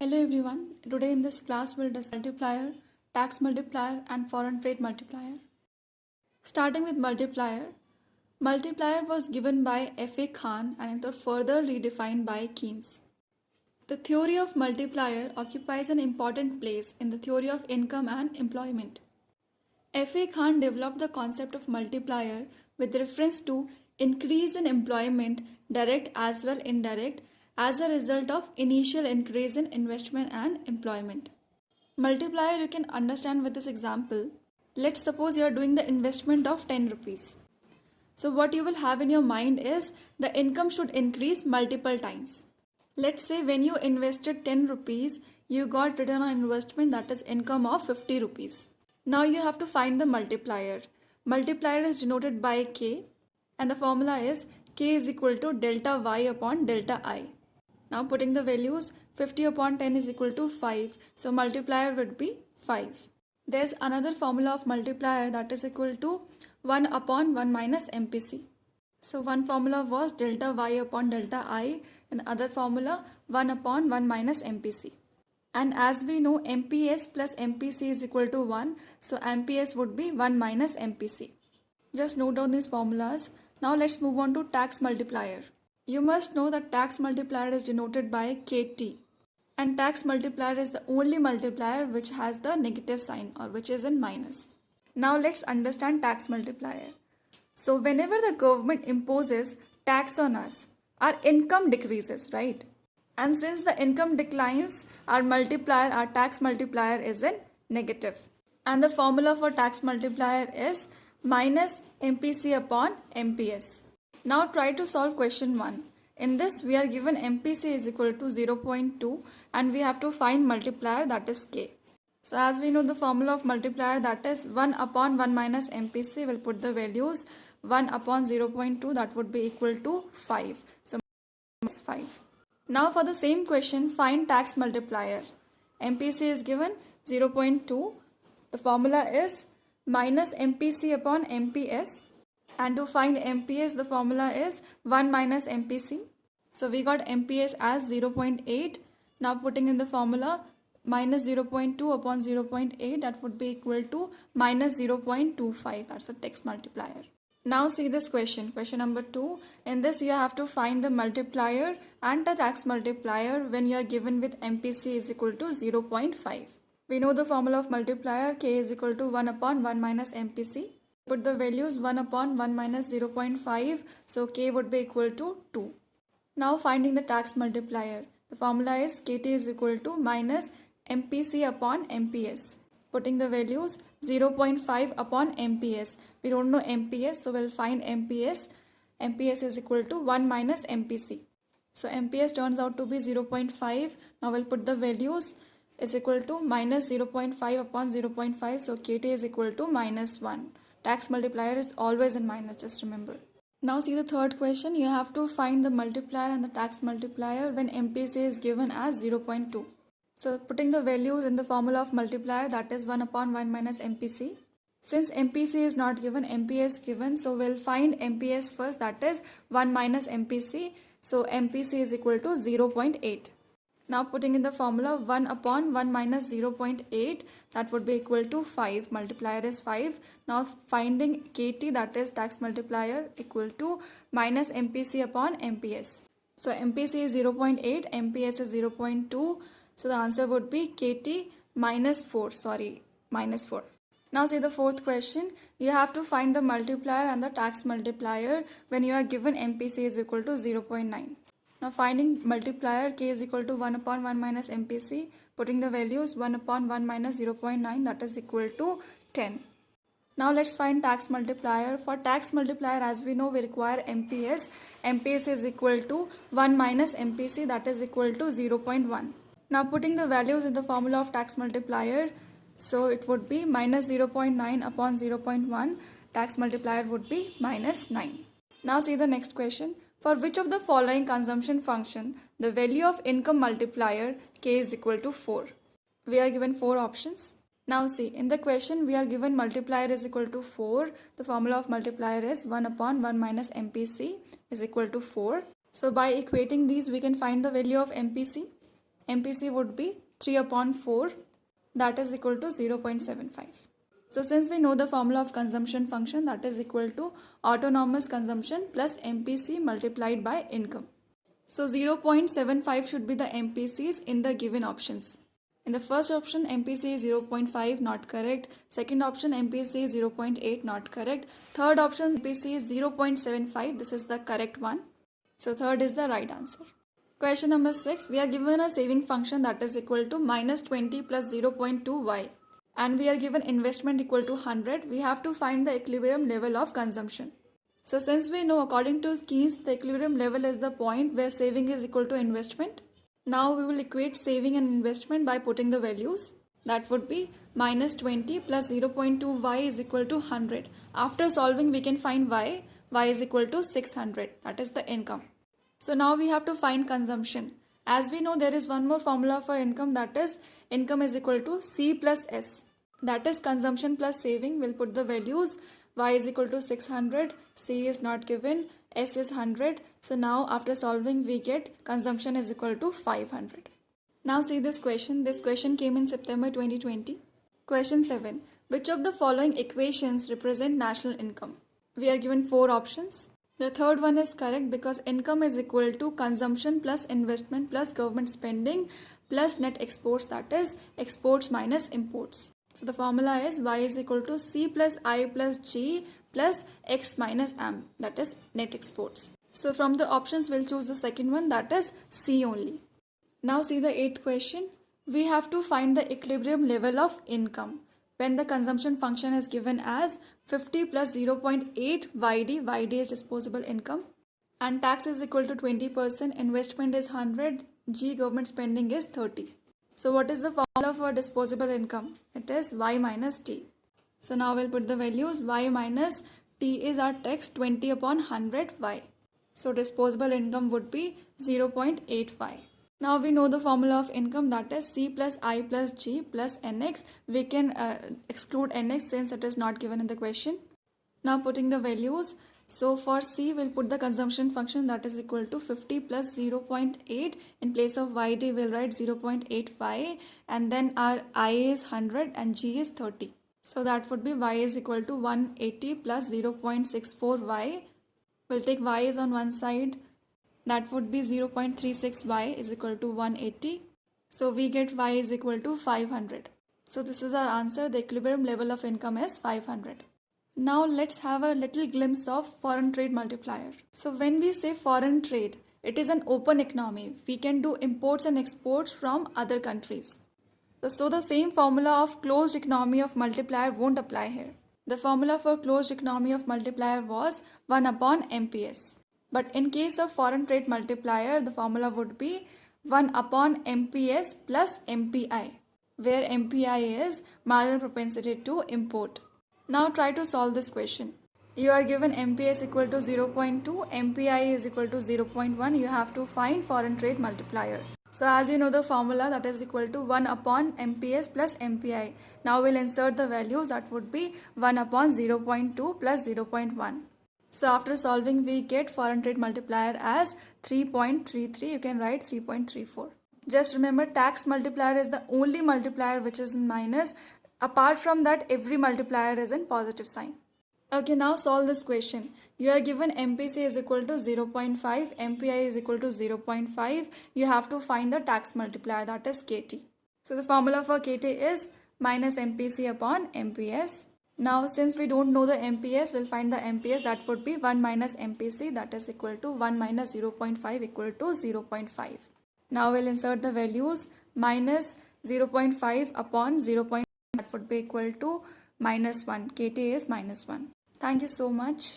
Hello everyone. Today in this class we'll discuss multiplier, tax multiplier and foreign trade multiplier. Starting with multiplier. Multiplier was given by F.A. Khan and it was further redefined by Keynes. The theory of multiplier occupies an important place in the theory of income and employment. F.A. Khan developed the concept of multiplier with reference to increase in employment, direct as well indirect, as a result of initial increase in investment and employment. Multiplier you can understand with this example. Let's suppose you are doing the investment of 10 rupees. So what you will have in your mind is the income should increase multiple times. Let's say when you invested 10 rupees, you got return on investment, that is income of 50 rupees. Now you have to find the multiplier. Multiplier is denoted by K and the formula is K is equal to delta Y upon delta I. Now putting the values, 50 upon 10 is equal to 5. So multiplier would be 5. There's another formula of multiplier that is equal to 1 upon 1 minus MPC. So one formula was delta Y upon delta I and the other formula 1 upon 1 minus MPC. And as we know, MPS plus MPC is equal to 1. So MPS would be 1 minus MPC. Just note down these formulas. Now let's move on to tax multiplier. You must know that tax multiplier is denoted by KT. And tax multiplier is the only multiplier which has the negative sign or which is in minus. Now let's understand tax multiplier. So whenever the government imposes tax on us, our income decreases, right? And since the income declines, our multiplier, our tax multiplier is in negative. And the formula for tax multiplier is minus MPC upon MPS. Now try to solve question 1. In this we are given MPC is equal to 0.2 and we have to find multiplier, that is K. So as we know the formula of multiplier, that is 1 upon 1 minus MPC, will put the values 1 upon 0.2, that would be equal to 5. So minus 5. Now for the same question, find tax multiplier. MPC is given 0.2. The formula is minus MPC upon MPS. And to find MPS, the formula is 1 minus MPC. So we got MPS as 0.8. Now putting in the formula minus 0.2 upon 0.8, that would be equal to minus 0.25. That's the tax multiplier. Now see this question, question number 2. In this you have to find the multiplier and the tax multiplier when you are given with MPC is equal to 0.5. We know the formula of multiplier, K is equal to 1 upon 1 minus MPC. Put the values 1 upon 1 minus 0.5, so K would be equal to 2. Now finding the tax multiplier. The formula is KT is equal to minus MPC upon MPS. Putting the values 0.5 upon MPS. We don't know MPS, so we'll find MPS. MPS is equal to 1 minus MPC. So MPS turns out to be 0.5. Now we'll put the values is equal to minus 0.5 upon 0.5. So KT is equal to minus 1. Tax multiplier is always in minus, just remember. Now see the third question. You have to find the multiplier and the tax multiplier when MPC is given as 0.2. So putting the values in the formula of multiplier, that is 1 upon 1 minus MPC. Since MPC is not given, MPS given, so we'll find MPS first, that is 1 minus MPC. So MPC is equal to 0.8. Now putting in the formula 1 upon 1 minus 0.8, that would be equal to 5. Multiplier is 5. Now finding KT, that is tax multiplier, equal to minus MPC upon MPS. So MPC is 0.8, MPS is 0.2. So the answer would be KT minus 4. Now see the fourth question. You have to find the multiplier and the tax multiplier when you are given MPC is equal to 0.9. Now finding multiplier, K is equal to 1 upon 1 minus MPC. Putting the values 1 upon 1 minus 0.9, that is equal to 10. Now let's find tax multiplier. For tax multiplier, as we know, we require MPS. MPS is equal to 1 minus MPC, that is equal to 0.1. Now putting the values in the formula of tax multiplier, so it would be minus 0.9 upon 0.1. Tax multiplier would be minus 9. Now see the next question. For which of the following consumption function, the value of income multiplier K is equal to 4? We are given 4 options. Now see, in the question we are given multiplier is equal to 4. The formula of multiplier is 1 upon 1 minus MPC is equal to 4. So by equating these, we can find the value of MPC. MPC would be 3 upon 4, that is equal to 0.75. So since we know the formula of consumption function, that is equal to autonomous consumption plus MPC multiplied by income. So 0.75 should be the MPCs in the given options. In the first option, MPC is 0.5, not correct. Second option, MPC is 0.8, not correct. Third option, MPC is 0.75. This is the correct one. So third is the right answer. Question number 6. We are given a saving function that is equal to minus 20 plus 0.2y. And we are given investment equal to 100. We have to find the equilibrium level of consumption. So since we know according to Keynes, the equilibrium level is the point where saving is equal to investment. Now we will equate saving and investment by putting the values. That would be minus 20 plus 0.2y is equal to 100. After solving, we can find y. Y is equal to 600. That is the income. So now we have to find consumption. As we know, there is one more formula for income, that is income is equal to C plus S. That is consumption plus saving. We'll put the values. Y is equal to 600. C is not given. S is 100. So now after solving, we get consumption is equal to 500. Now see this question. This question came in September 2020. Question 7. Which of the following equations represent national income? We are given 4 options. The third one is correct because income is equal to consumption plus investment plus government spending plus net exports, that is exports minus imports. So the formula is y is equal to C plus I plus G plus X minus M, that is net exports. So from the options we'll choose the second one, that is C only. Now see the 8th question. We have to find the equilibrium level of income when the consumption function is given as 50 plus 0.8 YD is disposable income, and tax is equal to 20%, investment is 100, G government spending is 30. So what is the formula for disposable income? It is Y minus T. So now we'll put the values. Y minus T is our text, 20 upon 100 Y. So disposable income would be 0.8 Y. Now we know the formula of income, that is C plus I plus G plus NX. We can exclude NX since it is not given in the question. Now putting the values. So for C, we'll put the consumption function, that is equal to 50 plus 0.8. In place of YD, we'll write 0.85. And then our I is 100 and G is 30. So that would be Y is equal to 180 plus 0.64Y. We'll take Y is on one side. That would be 0.36y is equal to 180. So we get y is equal to 500. So this is our answer. The equilibrium level of income is 500. Now let's have a little glimpse of foreign trade multiplier. So when we say foreign trade, it is an open economy. We can do imports and exports from other countries. So the same formula of closed economy of multiplier won't apply here. The formula for closed economy of multiplier was 1 upon MPS. But in case of foreign trade multiplier, the formula would be 1 upon MPS plus MPI, where MPI is marginal propensity to import. Now try to solve this question. You are given MPS equal to 0.2, MPI is equal to 0.1. You have to find foreign trade multiplier. So as you know the formula, that is equal to 1 upon MPS plus MPI. Now we'll insert the values, that would be 1 upon 0.2 plus 0.1. So after solving, we get foreign trade multiplier as 3.33. You can write 3.34. Just remember, tax multiplier is the only multiplier which is in minus. Apart from that, every multiplier is in positive sign. Okay, now solve this question. You are given MPC is equal to 0.5, MPI is equal to 0.5. You have to find the tax multiplier, that is KT. So the formula for KT is minus MPC upon MPS. Now since we don't know the MPS, we'll find the MPS, that would be 1 minus MPC, that is equal to 1 minus 0.5 equal to 0.5. Now we'll insert the values. Minus 0.5 upon 0.5, that would be equal to minus 1. KT is minus 1. Thank you so much.